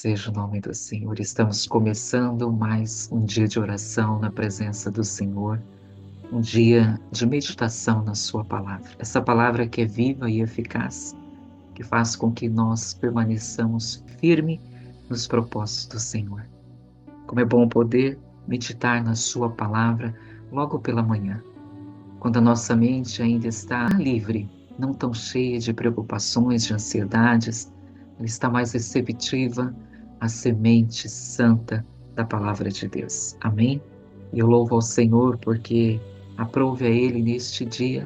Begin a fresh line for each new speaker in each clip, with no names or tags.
seja o nome do Senhor. Estamos começando mais um dia de oração na presença do Senhor, um dia de meditação na Sua palavra. Essa palavra que é viva e eficaz, que faz com que nós permaneçamos firmes nos propósitos do Senhor. Como é bom poder meditar na Sua palavra logo pela manhã, quando a nossa mente ainda está livre, não tão cheia de preocupações, de ansiedades. Ela está mais receptiva à semente santa da palavra de Deus. Amém? E eu louvo ao Senhor porque aprove a Ele neste dia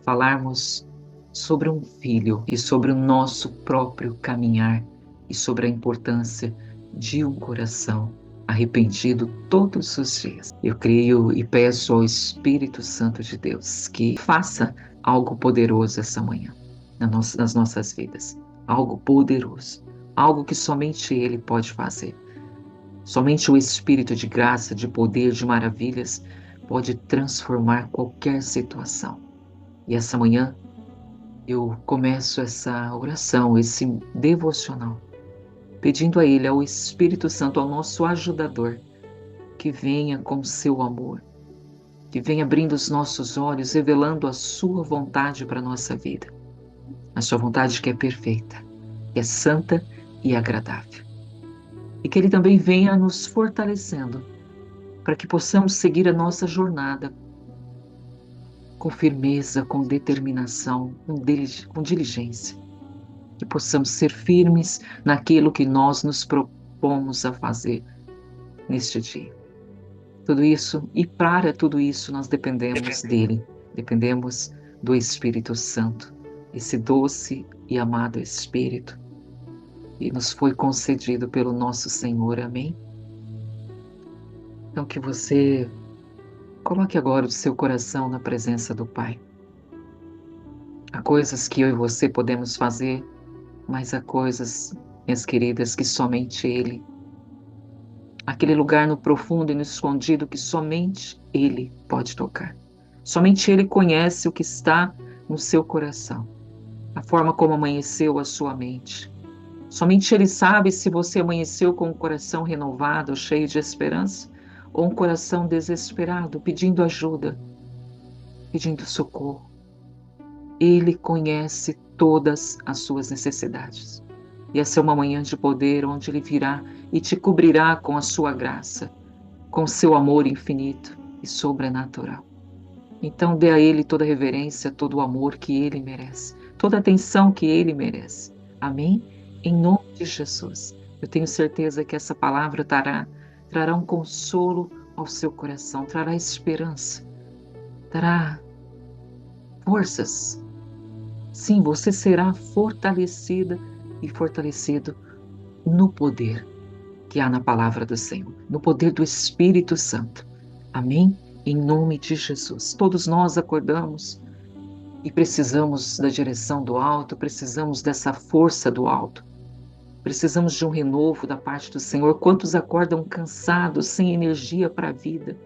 falarmos sobre um filho e sobre o nosso próprio caminhar e sobre a importância de um coração arrependido todos os dias. Eu creio e peço ao Espírito Santo de Deus que faça algo poderoso essa manhã nas nossas vidas. Algo poderoso. Algo que somente Ele pode fazer. Somente o Espírito de graça, de poder, de maravilhas pode transformar qualquer situação. E essa manhã eu começo essa oração, esse devocional, pedindo a Ele, ao Espírito Santo, ao nosso ajudador, que venha com seu amor, que venha abrindo os nossos olhos, revelando a sua vontade para a nossa vida. A sua vontade que é perfeita, que é santa e agradável. E que Ele também venha nos fortalecendo para que possamos seguir a nossa jornada com firmeza, com determinação, com diligência. Que possamos ser firmes naquilo que nós nos propomos a fazer neste dia. Tudo isso, e para tudo isso, nós dependemos dele, dependemos do Espírito Santo, esse doce e amado Espírito, que nos foi concedido pelo nosso Senhor. Amém? Então que você coloque agora o seu coração na presença do Pai. Há coisas que eu e você podemos fazer, mas há coisas, minhas queridas, que somente Ele, aquele lugar no profundo e no escondido que somente Ele pode tocar. Somente Ele conhece o que está no seu coração, a forma como amanheceu a sua mente. Somente Ele sabe se você amanheceu com um coração renovado, cheio de esperança, ou um coração desesperado, pedindo ajuda, pedindo socorro. Ele conhece todas as suas necessidades. E essa é uma manhã de poder onde Ele virá e te cobrirá com a sua graça, com o seu amor infinito e sobrenatural. Então dê a Ele toda a reverência, todo o amor que Ele merece, toda a atenção que Ele merece. Amém? Em nome de Jesus. Eu tenho certeza que essa palavra trará um consolo ao seu coração, trará esperança, trará forças. Sim, você será fortalecida e fortalecido no poder que há na palavra do Senhor, no poder do Espírito Santo. Amém? Em nome de Jesus. Todos nós acordamos e precisamos da direção do alto, precisamos dessa força do alto. Precisamos de um renovo da parte do Senhor. Quantos acordam cansados, sem energia para a vida?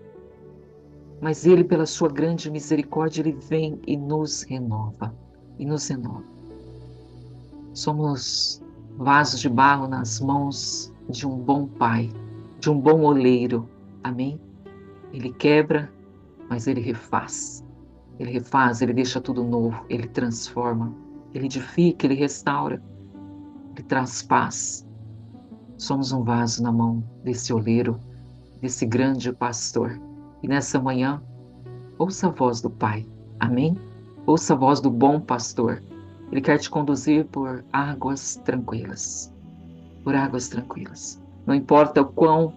Mas Ele, pela sua grande misericórdia, Ele vem e nos renova. E nos renova. Somos vasos de barro nas mãos de um bom Pai, de um bom oleiro. Amém? Ele quebra, mas Ele refaz. Ele refaz, Ele deixa tudo novo, Ele transforma, Ele edifica, Ele restaura, Ele traz paz. Somos um vaso na mão desse oleiro, desse grande pastor. E nessa manhã, ouça a voz do Pai. Amém? Ouça a voz do bom pastor. Ele quer te conduzir por águas tranquilas. Por águas tranquilas. Não importa o quão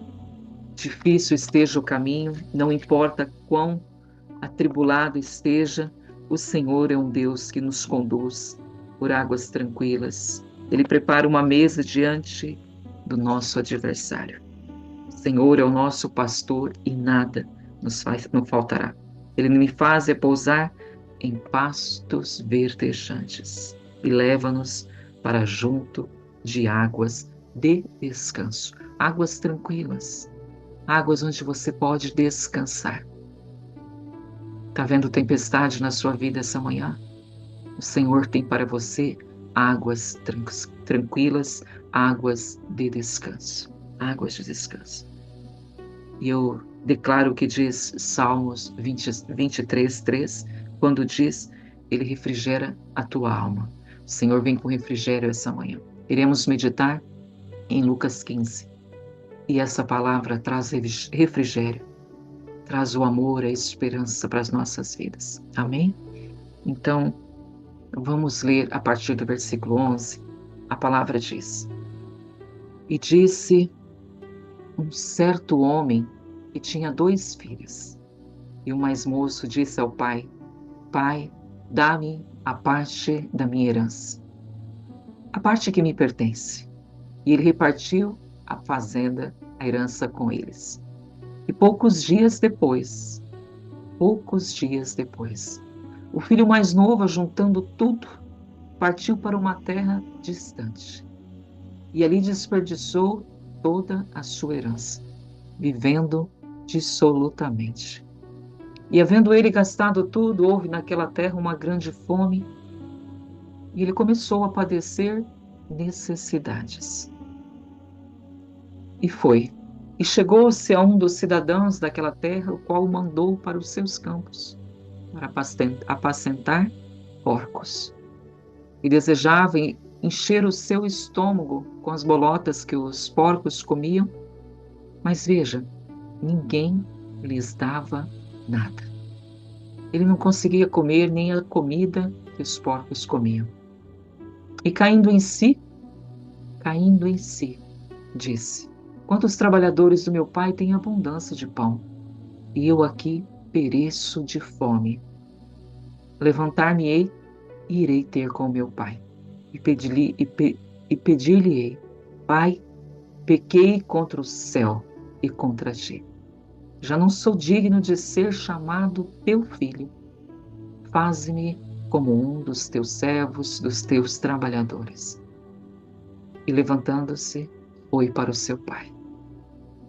difícil esteja o caminho, não importa quão atribulado esteja, o Senhor é um Deus que nos conduz por águas tranquilas. Ele prepara uma mesa diante do nosso adversário. O Senhor é o nosso pastor e nada nos faltará. Ele me faz repousar em pastos verdejantes e leva-nos para junto de águas de descanso. Águas tranquilas, águas onde você pode descansar. Está vendo tempestade na sua vida essa manhã? O Senhor tem para você águas tranquilas, águas de descanso. Águas de descanso. E eu declaro o que diz Salmos 23, 3, quando diz, Ele refrigera a tua alma. O Senhor vem com refrigério essa manhã. Iremos meditar em Lucas 15. E essa palavra traz refrigério, traz o amor, a esperança para as nossas vidas. Amém? Então, vamos ler a partir do versículo 11. A palavra diz: E disse um certo homem que tinha 2 filhos. E o mais moço disse ao pai: Pai, dá-me a parte da minha herança, a parte que me pertence. E ele repartiu a fazenda, a herança com eles. E poucos dias depois, o filho mais novo, juntando tudo, partiu para uma terra distante. E ali desperdiçou toda a sua herança, vivendo dissolutamente. E havendo ele gastado tudo, houve naquela terra uma grande fome, e ele começou a padecer necessidades. E chegou-se a um dos cidadãos daquela terra, o qual o mandou para os seus campos, para apacentar porcos. E desejava encher o seu estômago com as bolotas que os porcos comiam, mas veja, ninguém lhes dava nada. Ele não conseguia comer nem a comida que os porcos comiam. E caindo em si, disse: Quantos trabalhadores do meu pai têm abundância de pão, e eu aqui pereço de fome. Levantar-me-ei e irei ter com meu pai, e pedir-lhe-ei: Pai, pequei contra o céu e contra ti. Já não sou digno de ser chamado teu filho. Faze-me como um dos teus servos, dos teus trabalhadores. E levantando-se, foi para o seu pai.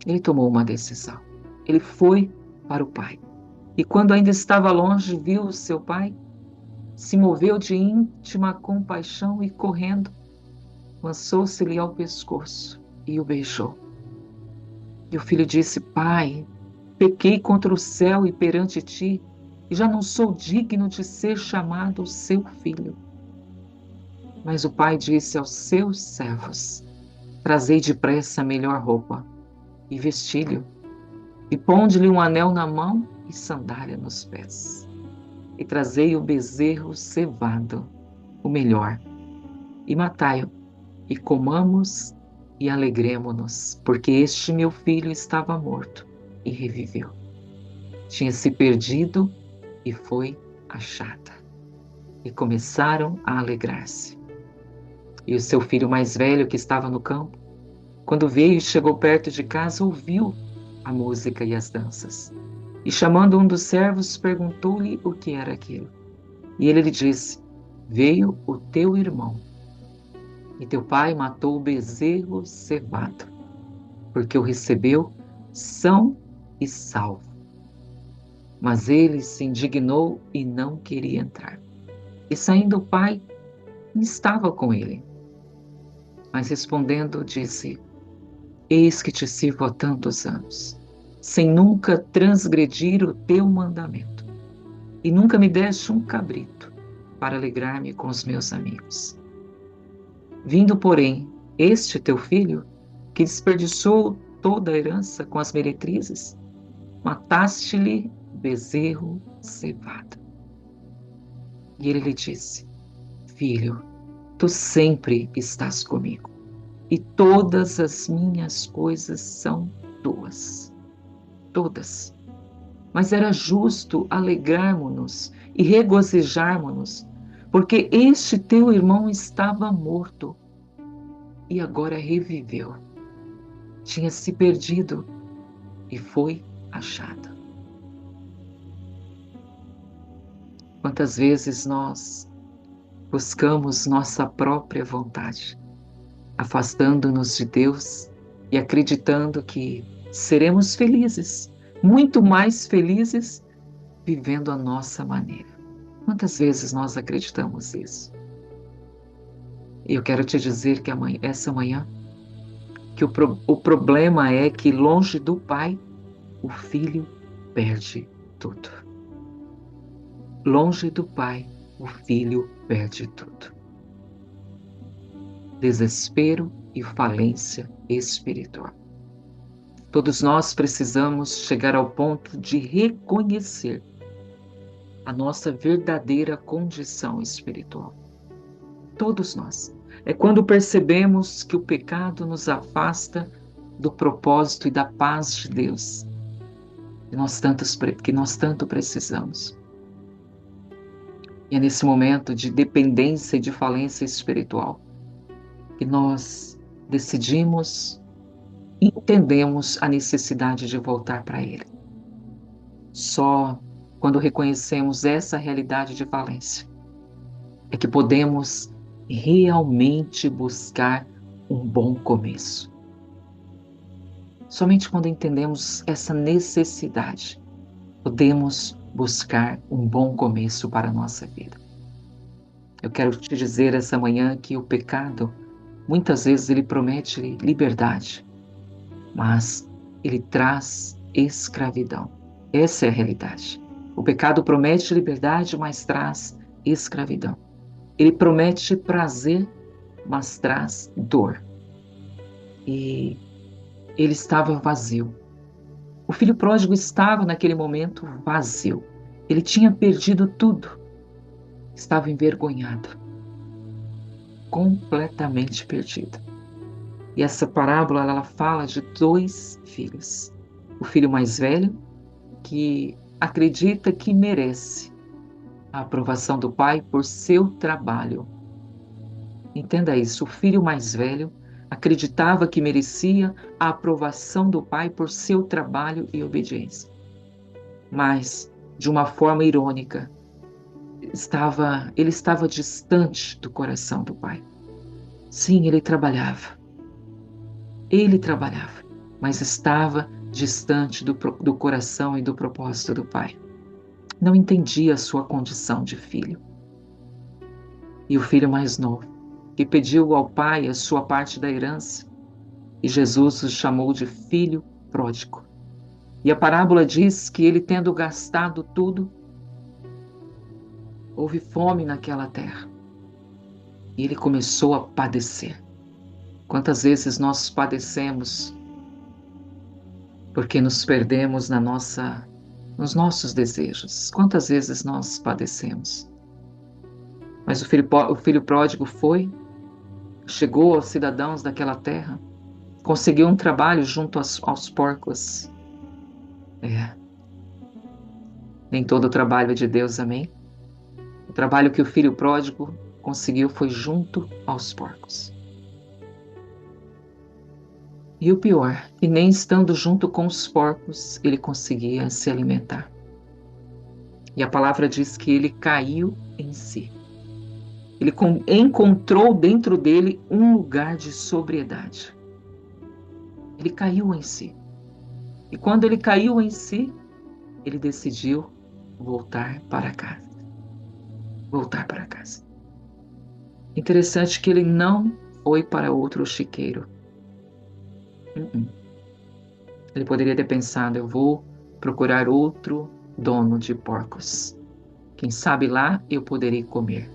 Ele tomou uma decisão. Ele foi para o pai. E quando ainda estava longe, viu o seu pai, se moveu de íntima compaixão e, correndo, lançou-se-lhe ao pescoço e o beijou. E o filho disse: Pai, pequei contra o céu e perante ti, e já não sou digno de ser chamado seu filho. Mas o pai disse aos seus servos: Trazei depressa a melhor roupa, e vesti-lhe, e ponde-lhe um anel na mão e sandália nos pés. E trazei o bezerro cevado, o melhor, e matai-o, e comamos e alegremo-nos, porque este meu filho estava morto e reviveu. Tinha se perdido e foi achado. E começaram a alegrar-se. E o seu filho mais velho, que estava no campo, quando veio e chegou perto de casa, ouviu a música e as danças. E chamando um dos servos, perguntou-lhe o que era aquilo. E ele lhe disse: Veio o teu irmão, e teu pai matou o bezerro cevado, porque o recebeu são e salvo. Mas ele se indignou e não queria entrar. E saindo o pai, estava com ele. Mas respondendo, disse: Eis que te sirvo há tantos anos, sem nunca transgredir o teu mandamento, e nunca me deste um cabrito para alegrar-me com os meus amigos. Vindo, porém, este teu filho, que desperdiçou toda a herança com as meretrizes, mataste-lhe bezerro cevado. E ele lhe disse: Filho, tu sempre estás comigo, e todas as minhas coisas são tuas. Todas. Mas era justo alegrarmos-nos e regozijarmos-nos, porque este teu irmão estava morto e agora reviveu. Tinha se perdido e foi achado. Quantas vezes nós buscamos nossa própria vontade, afastando-nos de Deus e acreditando que seremos felizes, muito mais felizes, vivendo a nossa maneira. Quantas vezes nós acreditamos isso? E eu quero te dizer que essa manhã, que o problema é que longe do Pai, o filho perde tudo. Longe do Pai, o filho perde tudo. Desespero e falência espiritual. Todos nós precisamos chegar ao ponto de reconhecer a nossa verdadeira condição espiritual. Todos nós. É quando percebemos que o pecado nos afasta do propósito e da paz de Deus que nós tanto precisamos. E é nesse momento de dependência e de falência espiritual que nós decidimos e entendemos a necessidade de voltar para Ele. Só quando reconhecemos essa realidade de falência é que podemos realmente buscar um bom começo. Somente quando entendemos essa necessidade, podemos buscar um bom começo para a nossa vida. Eu quero te dizer essa manhã que o pecado, muitas vezes ele promete liberdade, mas ele traz escravidão. Essa é a realidade. O pecado promete liberdade, mas traz escravidão. Ele promete prazer, mas traz dor. E ele estava vazio. O filho pródigo estava naquele momento vazio. Ele tinha perdido tudo. Estava envergonhado. Completamente perdido. E essa parábola, ela fala de dois filhos. O filho mais velho, que acredita que merece a aprovação do pai por seu trabalho. Entenda isso, o filho mais velho acreditava que merecia a aprovação do pai por seu trabalho e obediência. Mas, de uma forma irônica, ele estava distante do coração do pai. Sim, ele trabalhava, mas estava distante do coração e do propósito do pai. Não entendia a sua condição de filho. E o filho mais novo, que pediu ao pai a sua parte da herança, e Jesus o chamou de filho pródigo. E a parábola diz que ele, tendo gastado tudo, houve fome naquela terra. E ele começou a padecer. Quantas vezes nós padecemos porque nos perdemos nos nossos desejos? Quantas vezes nós padecemos? Mas o filho pródigo chegou aos cidadãos daquela terra, conseguiu um trabalho junto aos porcos. Nem todo o trabalho é de Deus, amém? O trabalho que o filho pródigo conseguiu foi junto aos porcos. E o pior, que nem estando junto com os porcos, ele conseguia se alimentar. E a palavra diz que ele caiu em si. Ele encontrou dentro dele um lugar de sobriedade. Ele caiu em si. E quando ele caiu em si, ele decidiu voltar para casa. Voltar para casa. Interessante que ele não foi para outro chiqueiro. Ele poderia ter pensado, eu vou procurar outro dono de porcos. Quem sabe lá eu poderei comer.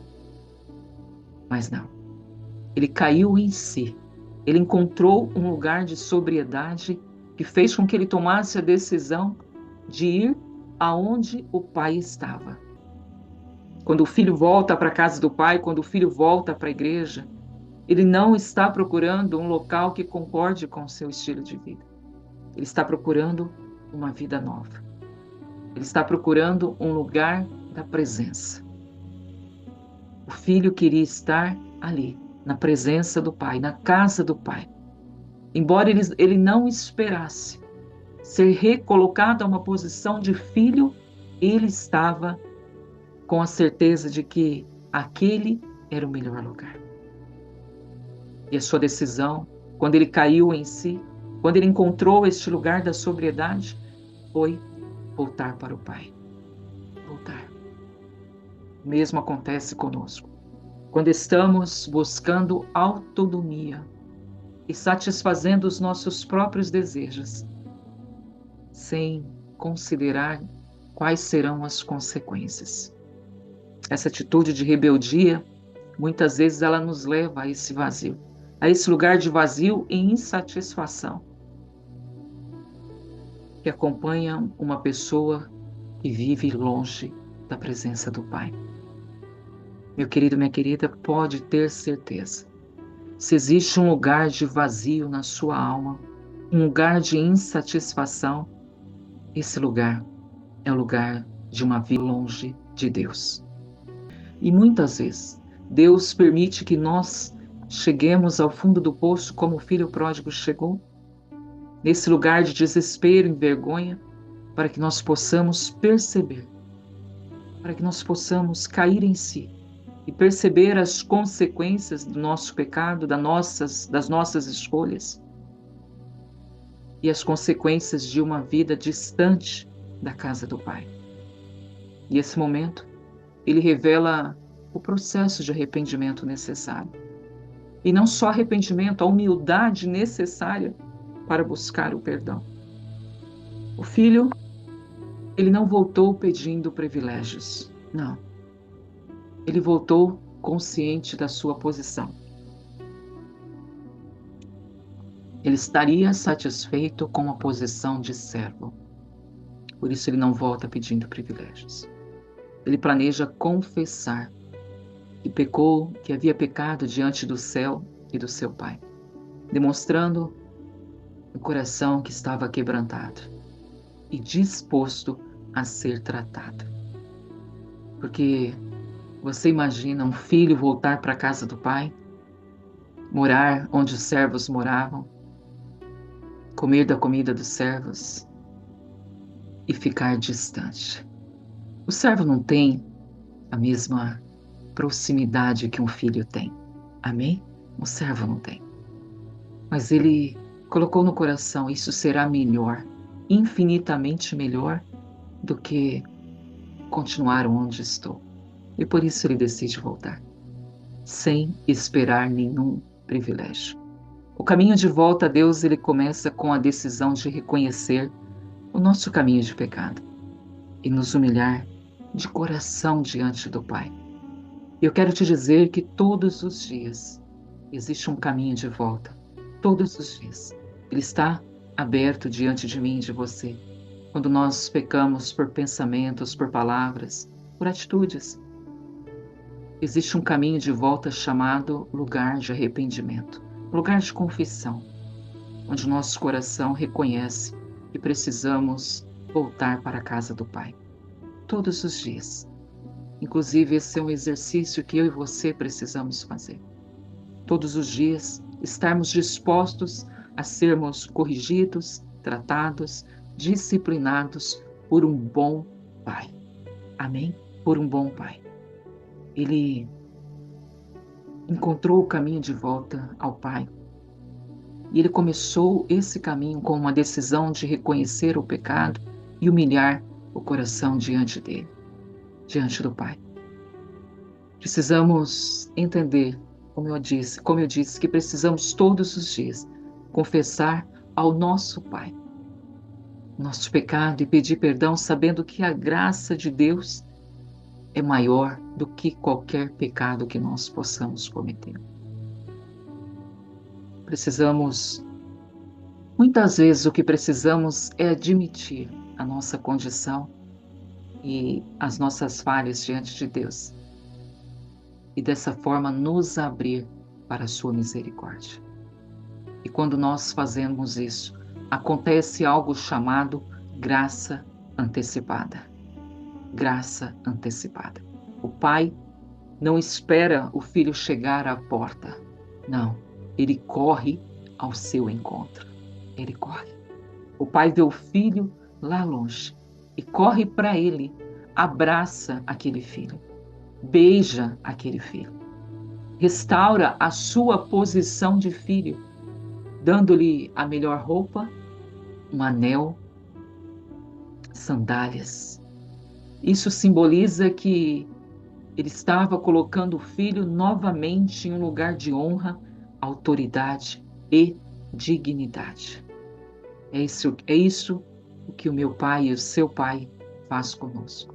Mas não. Ele caiu em si. Ele encontrou um lugar de sobriedade que fez com que ele tomasse a decisão de ir aonde o pai estava. Quando o filho volta para a casa do pai, quando o filho volta para a igreja, ele não está procurando um local que concorde com o seu estilo de vida. Ele está procurando uma vida nova. Ele está procurando um lugar da presença. O filho queria estar ali, na presença do pai, na casa do pai. Embora ele não esperasse ser recolocado a uma posição de filho, ele estava com a certeza de que aquele era o melhor lugar. E a sua decisão, quando ele caiu em si, quando ele encontrou este lugar da sobriedade, foi voltar para o Pai. Voltar. O mesmo acontece conosco. quando estamos buscando autonomia e satisfazendo os nossos próprios desejos, sem considerar quais serão as consequências. Essa atitude de rebeldia, muitas vezes ela nos leva a esse vazio, a esse lugar de vazio e insatisfação que acompanha uma pessoa que vive longe da presença do Pai. Meu querido, minha querida, pode ter certeza. Se existe um lugar de vazio na sua alma, um lugar de insatisfação, esse lugar é o lugar de uma vida longe de Deus. E muitas vezes, Deus permite que nós cheguemos ao fundo do poço como o filho pródigo chegou, nesse lugar de desespero e vergonha, para que nós possamos perceber, para que nós possamos cair em si e perceber as consequências do nosso pecado, das nossas escolhas e as consequências de uma vida distante da casa do Pai. E esse momento, ele revela o processo de arrependimento necessário. E não só arrependimento, a humildade necessária para buscar o perdão. O filho, ele não voltou pedindo privilégios, não. Ele voltou consciente da sua posição. Ele estaria satisfeito com a posição de servo. Por isso ele não volta pedindo privilégios. Ele planeja confessar que pecou, que havia pecado diante do céu e do seu Pai, demonstrando o coração que estava quebrantado e disposto a ser tratado. Porque você imagina um filho voltar para a casa do pai, morar onde os servos moravam, comer da comida dos servos e ficar distante. O servo não tem a mesma proximidade que um filho tem. Amém? O servo não tem. Mas ele colocou no coração, isso será melhor, infinitamente melhor do que continuar onde estou. E por isso ele decide voltar, sem esperar nenhum privilégio. O caminho de volta a Deus, ele começa com a decisão de reconhecer o nosso caminho de pecado e nos humilhar de coração diante do Pai. Eu quero te dizer que todos os dias existe um caminho de volta. Todos os dias. Ele está aberto diante de mim e de você. Quando nós pecamos por pensamentos, por palavras, por atitudes, existe um caminho de volta chamado lugar de arrependimento, lugar de confissão, onde nosso coração reconhece que precisamos voltar para a casa do Pai. Todos os dias. Inclusive, esse é um exercício que eu e você precisamos fazer. Todos os dias, estarmos dispostos a sermos corrigidos, tratados, disciplinados por um bom Pai. Amém? Por um bom Pai. Ele encontrou o caminho de volta ao Pai. E ele começou esse caminho com uma decisão de reconhecer o pecado e humilhar o coração diante dele, diante do Pai. Precisamos entender, como eu disse, que precisamos todos os dias confessar ao nosso Pai nosso pecado e pedir perdão, sabendo que a graça de Deus é maior do que qualquer pecado que nós possamos cometer. Muitas vezes o que precisamos é admitir a nossa condição e as nossas falhas diante de Deus. E dessa forma nos abrir para a sua misericórdia. E quando nós fazemos isso, acontece algo chamado graça antecipada. Graça antecipada. O pai não espera o filho chegar à porta. Não, ele corre ao seu encontro. Ele corre. O pai vê o filho lá longe e corre para ele, abraça aquele filho, beija aquele filho, restaura a sua posição de filho, dando-lhe a melhor roupa, um anel, sandálias. Isso simboliza que Ele estava colocando o filho novamente em um lugar de honra, autoridade e dignidade. É isso o que o meu pai e o seu pai faz conosco.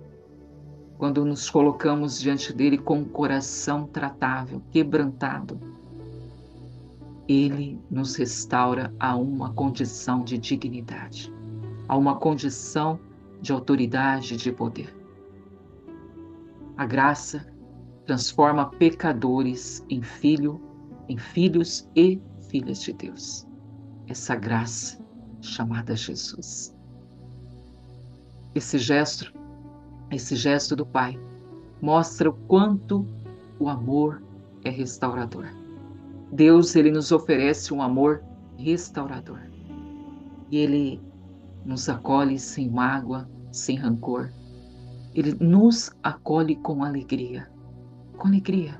Quando nos colocamos diante dele com um coração tratável, quebrantado, ele nos restaura a uma condição de dignidade, a uma condição de autoridade e de poder. A graça transforma pecadores em filhos e filhas de Deus. Essa graça chamada Jesus. Esse gesto do Pai mostra o quanto o amor é restaurador. Deus, ele nos oferece um amor restaurador. E ele nos acolhe sem mágoa, sem rancor. Ele nos acolhe com alegria. Com alegria.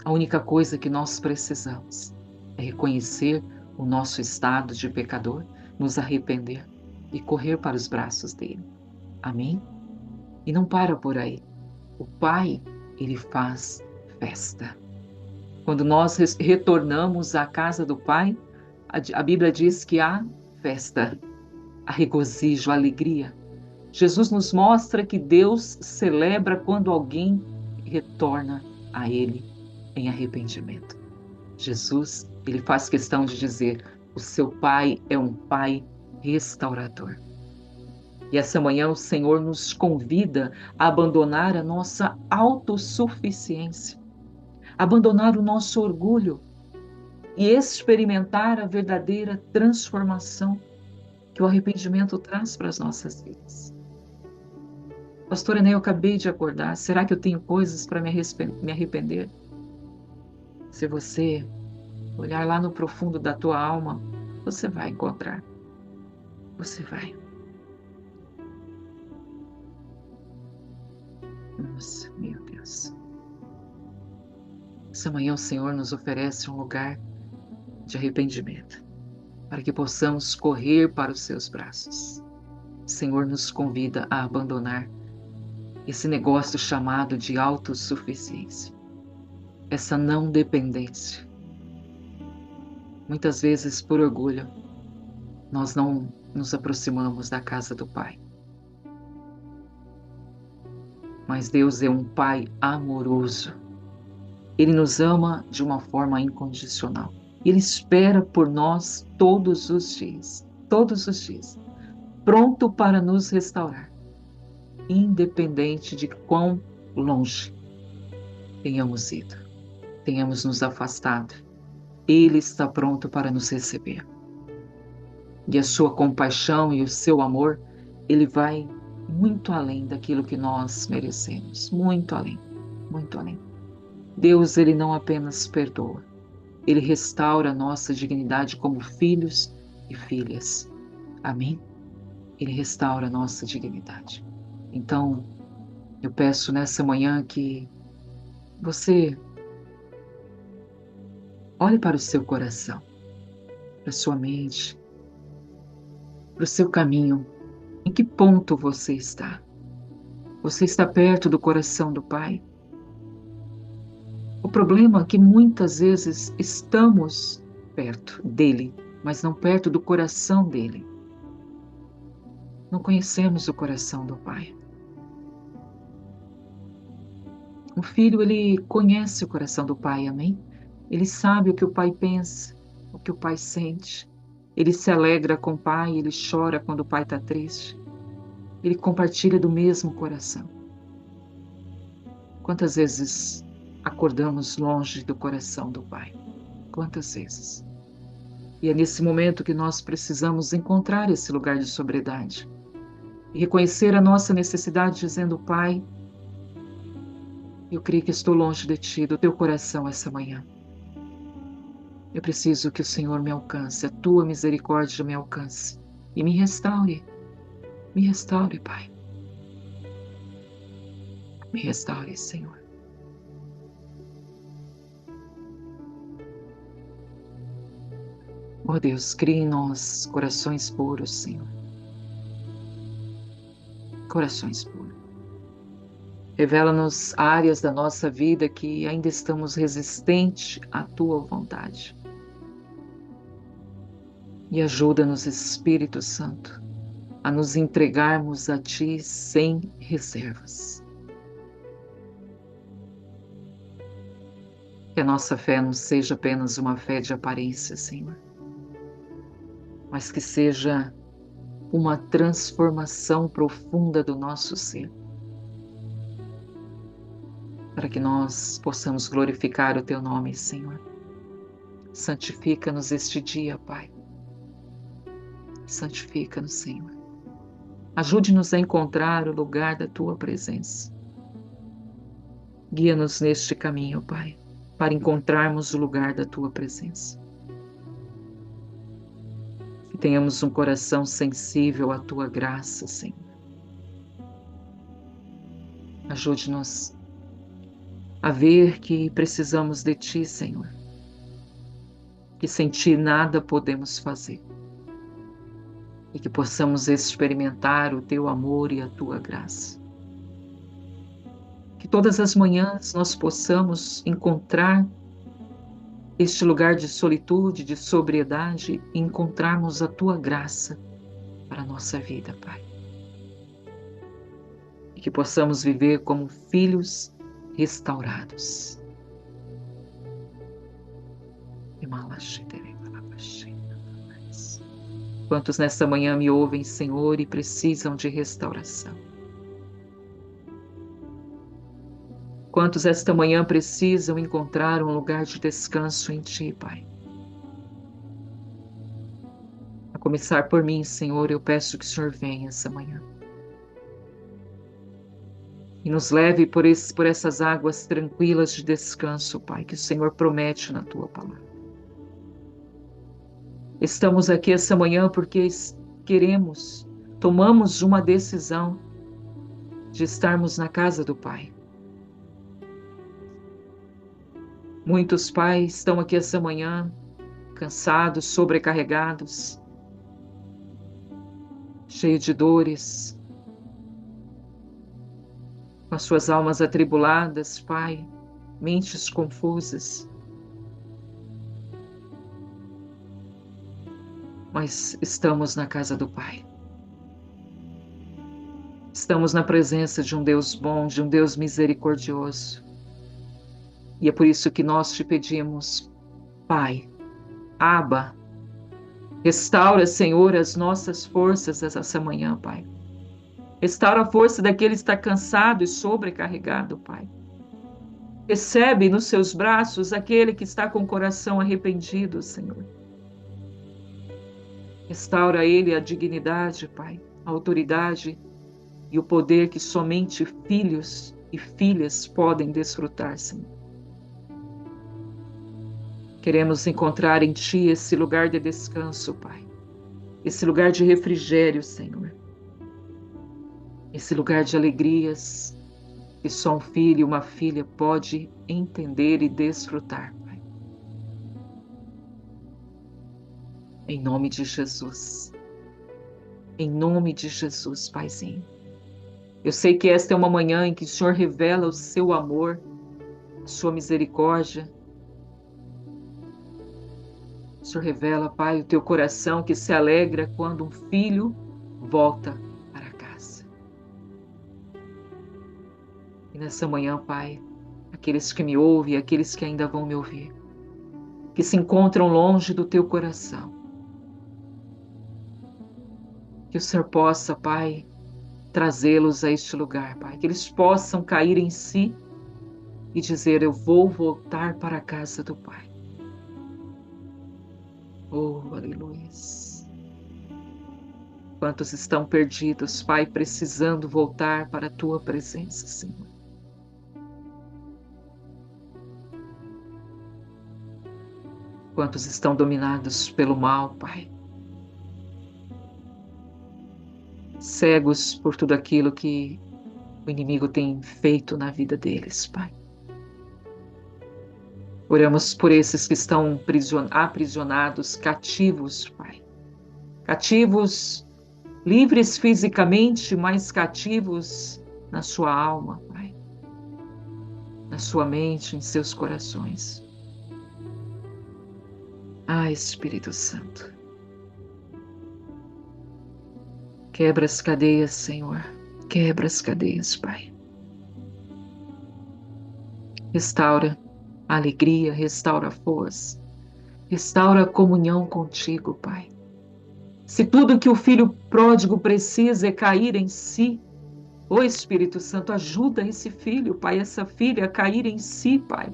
A única coisa que nós precisamos é reconhecer o nosso estado de pecador, nos arrepender e correr para os braços dele. Amém? E não para por aí. O Pai, ele faz festa. Quando nós retornamos à casa do Pai, a Bíblia diz que há festa, há regozijo, há alegria. Jesus nos mostra que Deus celebra quando alguém retorna a Ele em arrependimento. Jesus, ele faz questão de dizer: o seu Pai é um Pai restaurador. E essa manhã o Senhor nos convida a abandonar a nossa autossuficiência, abandonar o nosso orgulho e experimentar a verdadeira transformação que o arrependimento traz para as nossas vidas. Pastora Ney, eu acabei de acordar. Será que eu tenho coisas para me arrepender? Se você olhar lá no profundo da tua alma, você vai encontrar. Você vai. Nossa, meu Deus. Essa manhã o Senhor nos oferece um lugar de arrependimento, para que possamos correr para os seus braços. O Senhor nos convida a abandonar esse negócio chamado de autossuficiência, essa não dependência. Muitas vezes, por orgulho, nós não nos aproximamos da casa do Pai. Mas Deus é um Pai amoroso. Ele nos ama de uma forma incondicional. Ele espera por nós todos os dias, pronto para nos restaurar, independente de quão longe tenhamos ido, tenhamos nos afastado. Ele está pronto para nos receber. E a sua compaixão e o seu amor, ele vai muito além daquilo que nós merecemos, muito além, muito além. Deus, ele não apenas perdoa, ele restaura a nossa dignidade como filhos e filhas. Amém? Ele restaura a nossa dignidade. Então, eu peço nessa manhã que você olhe para o seu coração, para a sua mente, para o seu caminho. Em que ponto você está? Você está perto do coração do Pai? O problema é que muitas vezes estamos perto dele, mas não perto do coração dele. Não conhecemos o coração do Pai. O filho, ele conhece o coração do Pai, amém? Ele sabe o que o Pai pensa, o que o Pai sente. Ele se alegra com o Pai, ele chora quando o Pai está triste. Ele compartilha do mesmo coração. Quantas vezes acordamos longe do coração do Pai? Quantas vezes? E é nesse momento que nós precisamos encontrar esse lugar de sobriedade e reconhecer a nossa necessidade, dizendo: Pai, eu creio que estou longe de Ti, do Teu coração essa manhã. Eu preciso que o Senhor me alcance, a Tua misericórdia me alcance e me restaure. Me restaure, Pai. Me restaure, Senhor. Oh Deus, crie em nós corações puros, Senhor. Corações puros. Revela-nos áreas da nossa vida que ainda estamos resistentes à tua vontade. E ajuda-nos, Espírito Santo, a nos entregarmos a ti sem reservas. Que a nossa fé não seja apenas uma fé de aparência, Senhor, mas que seja uma transformação profunda do nosso ser, para que nós possamos glorificar o teu nome, Senhor. Santifica-nos este dia, Pai. Santifica-nos, Senhor. Ajude-nos a encontrar o lugar da tua presença. Guia-nos neste caminho, Pai, para encontrarmos o lugar da tua presença. Que tenhamos um coração sensível à tua graça, Senhor. Ajude-nos a ver que precisamos de ti, Senhor. Que sem ti nada podemos fazer. E que possamos experimentar o teu amor e a tua graça. Que todas as manhãs nós possamos encontrar este lugar de solitude, de sobriedade, e encontrarmos a tua graça para a nossa vida, Pai. E que possamos viver como filhos restaurados. Quantos nesta manhã me ouvem, Senhor, e precisam de restauração? Quantos esta manhã precisam encontrar um lugar de descanso em Ti, Pai? A começar por mim, Senhor, eu peço que o Senhor venha essa manhã. E nos leve por essas águas tranquilas de descanso, Pai, que o Senhor promete na Tua palavra. Estamos aqui essa manhã porque tomamos uma decisão de estarmos na casa do Pai. Muitos pais estão aqui essa manhã, cansados, sobrecarregados, cheios de dores, com as suas almas atribuladas, Pai, mentes confusas. Mas estamos na casa do Pai. Estamos na presença de um Deus bom, de um Deus misericordioso. E é por isso que nós te pedimos, Pai, Abba, restaura, Senhor, as nossas forças essa manhã, Pai. Restaura a força daquele que está cansado e sobrecarregado, Pai. Recebe nos seus braços aquele que está com o coração arrependido, Senhor. Restaura a ele a dignidade, Pai, a autoridade e o poder que somente filhos e filhas podem desfrutar, Senhor. Queremos encontrar em Ti esse lugar de descanso, Pai. Esse lugar de refrigério, Senhor. Esse lugar de alegrias que só um filho e uma filha pode entender e desfrutar, Pai. Em nome de Jesus. Em nome de Jesus, Paizinho. Eu sei que esta é uma manhã em que o Senhor revela o seu amor, a sua misericórdia. O Senhor revela, Pai, o teu coração que se alegra quando um filho volta para casa. E nessa manhã, Pai, aqueles que me ouvem e aqueles que ainda vão me ouvir, que se encontram longe do teu coração, que o Senhor possa, Pai, trazê-los a este lugar, Pai, que eles possam cair em si e dizer, eu vou voltar para a casa do Pai. Oh, aleluia. Quantos estão perdidos, Pai, precisando voltar para a Tua presença, Senhor. Quantos estão dominados pelo mal, Pai. Cegos por tudo aquilo que o inimigo tem feito na vida deles, Pai. Oramos por esses que estão aprisionados, cativos, Pai. Cativos, livres fisicamente, mas cativos na sua alma, Pai. na sua mente, em seus corações. Ah, Espírito Santo, quebra as cadeias, Senhor. Quebra as cadeias, Pai. Restaura a alegria, restaura a força, restaura a comunhão contigo, Pai. Se tudo que o filho pródigo precisa é cair em si, ô Espírito Santo, ajuda esse filho, Pai, essa filha a cair em si, Pai.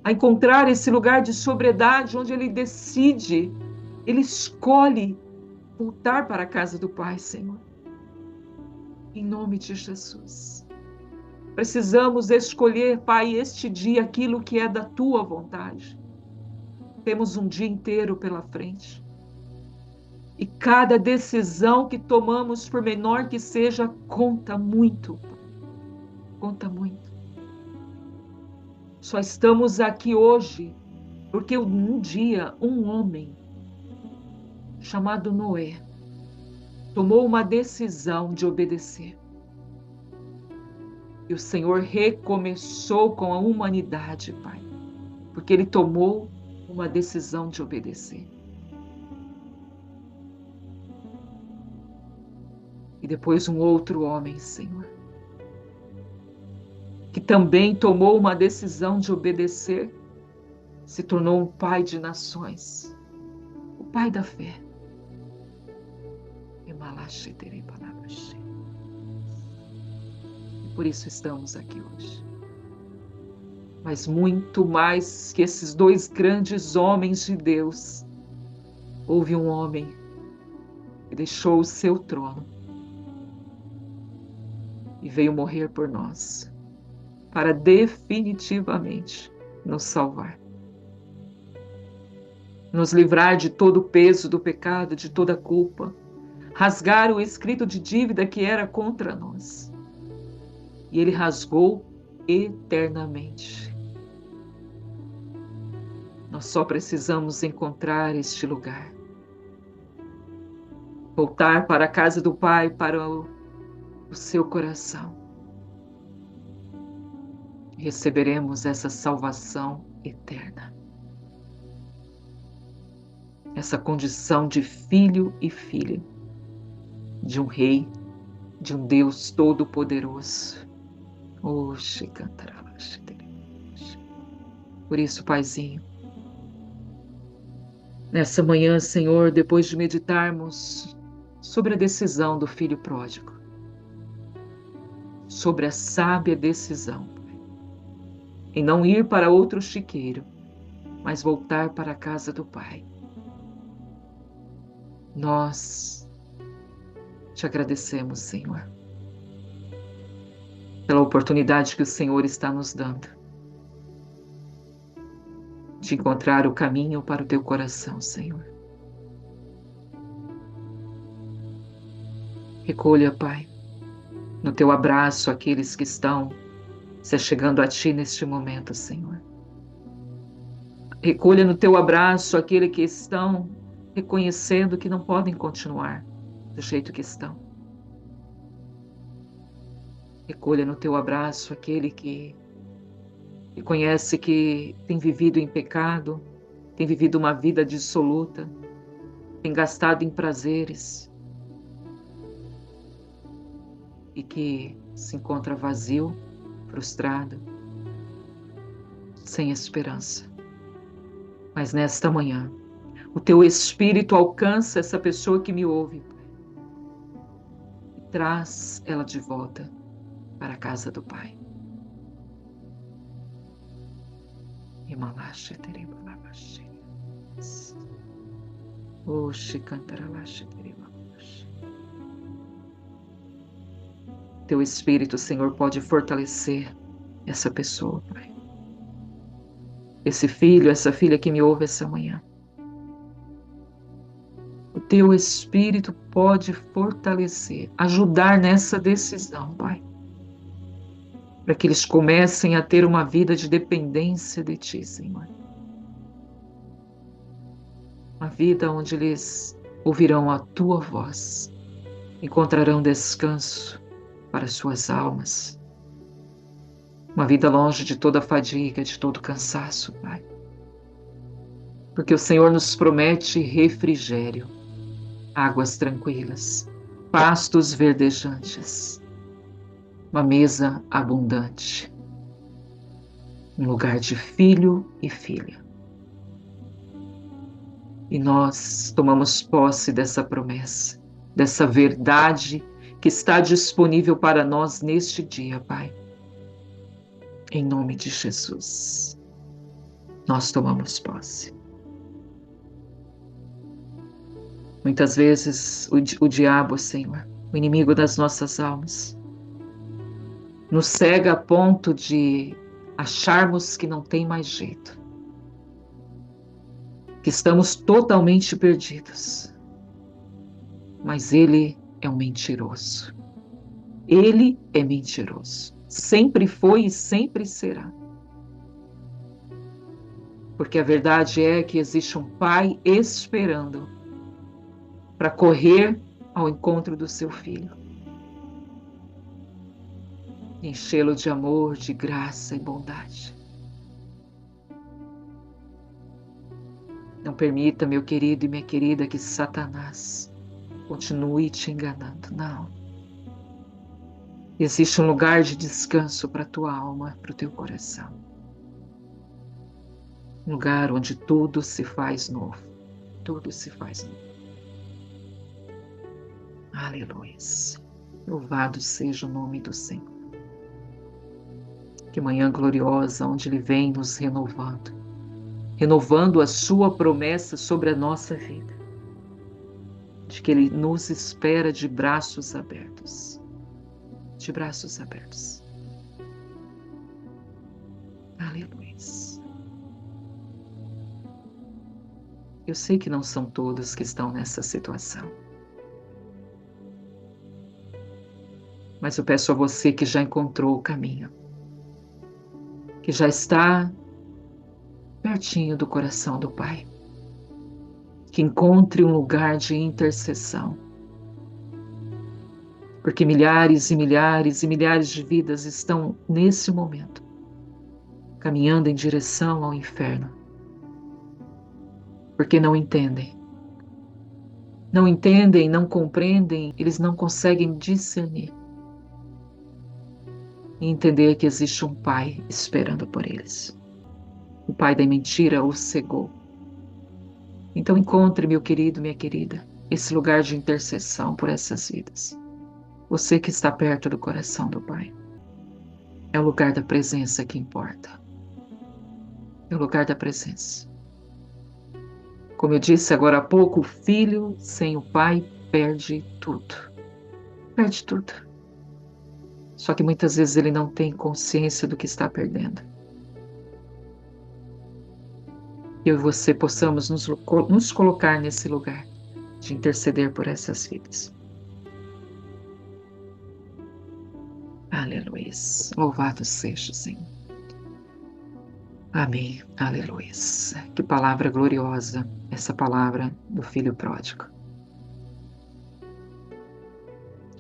A encontrar esse lugar de sobriedade onde ele decide, ele escolhe voltar para a casa do Pai, Senhor. Em nome de Jesus. Precisamos escolher, Pai, este dia aquilo que é da tua vontade. Temos um dia inteiro pela frente. E cada decisão que tomamos, por menor que seja, conta muito. Conta muito. Só estamos aqui hoje porque um dia um homem chamado Noé tomou uma decisão de obedecer. E o Senhor recomeçou com a humanidade, Pai, porque ele tomou uma decisão de obedecer. E depois um outro homem, Senhor, que também tomou uma decisão de obedecer, se tornou um pai de nações, o pai da fé. E por isso estamos aqui hoje. Mas muito mais que esses dois grandes homens de Deus, houve um homem que deixou o seu trono e veio morrer por nós, para definitivamente nos salvar. Nos livrar de todo o peso do pecado, de toda a culpa, rasgar o escrito de dívida que era contra nós. E ele rasgou eternamente. Nós só precisamos encontrar este lugar. Voltar para a casa do Pai, para o seu coração. Receberemos essa salvação eterna. Essa condição de filho e filha, de um rei, de um Deus todo-poderoso. Por isso, Paizinho, nessa manhã, Senhor, depois de meditarmos sobre a decisão do filho pródigo, sobre a sábia decisão, em não ir para outro chiqueiro, mas voltar para a casa do Pai. Nós te agradecemos, Senhor, pela oportunidade que o Senhor está nos dando de encontrar o caminho para o teu coração, Senhor. Recolha, Pai, no teu abraço aqueles que estão se achegando a ti neste momento, Senhor. Recolha no teu abraço aqueles que estão reconhecendo que não podem continuar do jeito que estão. Recolha no teu abraço aquele que reconhece que tem vivido em pecado, tem vivido uma vida dissoluta, tem gastado em prazeres e que se encontra vazio, frustrado, sem esperança. Mas nesta manhã, o teu Espírito alcança essa pessoa que me ouve e traz ela de volta para a casa do Pai. Teu Espírito, Senhor, pode fortalecer essa pessoa, Pai. Esse filho, essa filha que me ouve essa manhã. O teu Espírito pode fortalecer, ajudar nessa decisão, Pai. Para que eles comecem a ter uma vida de dependência de Ti, Senhor. Uma vida onde eles ouvirão a Tua voz, encontrarão descanso para suas almas. Uma vida longe de toda fadiga, de todo cansaço, Pai. Porque o Senhor nos promete refrigério, águas tranquilas, pastos verdejantes, uma mesa abundante, um lugar de filho e filha. E nós tomamos posse dessa promessa, dessa verdade que está disponível para nós neste dia, Pai. Em nome de Jesus, nós tomamos posse. Muitas vezes o diabo, Senhor, o inimigo das nossas almas, nos cega a ponto de acharmos que não tem mais jeito, que estamos totalmente perdidos. Mas ele é um mentiroso. Ele é mentiroso. Sempre foi e sempre será. Porque a verdade é que existe um pai esperando para correr ao encontro do seu filho, enchê-lo de amor, de graça e bondade. Não permita, meu querido e minha querida, que Satanás continue te enganando. Não. Existe um lugar de descanso para a tua alma, para o teu coração. Um lugar onde tudo se faz novo. Tudo se faz novo. Aleluia. Louvado seja o nome do Senhor. Que manhã gloriosa, onde Ele vem nos renovando. Renovando a sua promessa sobre a nossa vida. De que Ele nos espera de braços abertos. De braços abertos. Aleluia. Eu sei que não são todos que estão nessa situação. Mas eu peço a você que já encontrou o caminho, que já está pertinho do coração do Pai, que encontre um lugar de intercessão. Porque milhares e milhares e milhares de vidas estão nesse momento caminhando em direção ao inferno. Porque não entendem. Não entendem, não compreendem, eles não conseguem discernir. E entender que existe um Pai esperando por eles. O pai da mentira os cegou. Então encontre, meu querido, minha querida, esse lugar de intercessão por essas vidas. Você que está perto do coração do Pai. É o lugar da presença que importa. É o lugar da presença. Como eu disse agora há pouco, o filho sem o pai perde tudo. Perde tudo. Só que muitas vezes ele não tem consciência do que está perdendo. Eu e você possamos nos colocar nesse lugar de interceder por essas vidas. Aleluia. Louvado seja o Senhor. Amém. Aleluia. Que palavra gloriosa essa palavra do Filho Pródigo.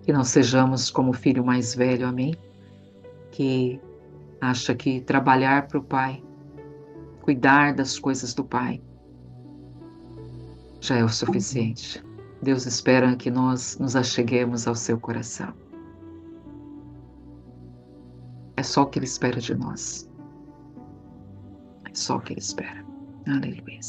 Que não sejamos como o filho mais velho, amém? Que acha que trabalhar para o Pai, cuidar das coisas do Pai, já é o suficiente. Deus espera que nós nos acheguemos ao seu coração. É só o que Ele espera de nós. É só o que Ele espera. Aleluia.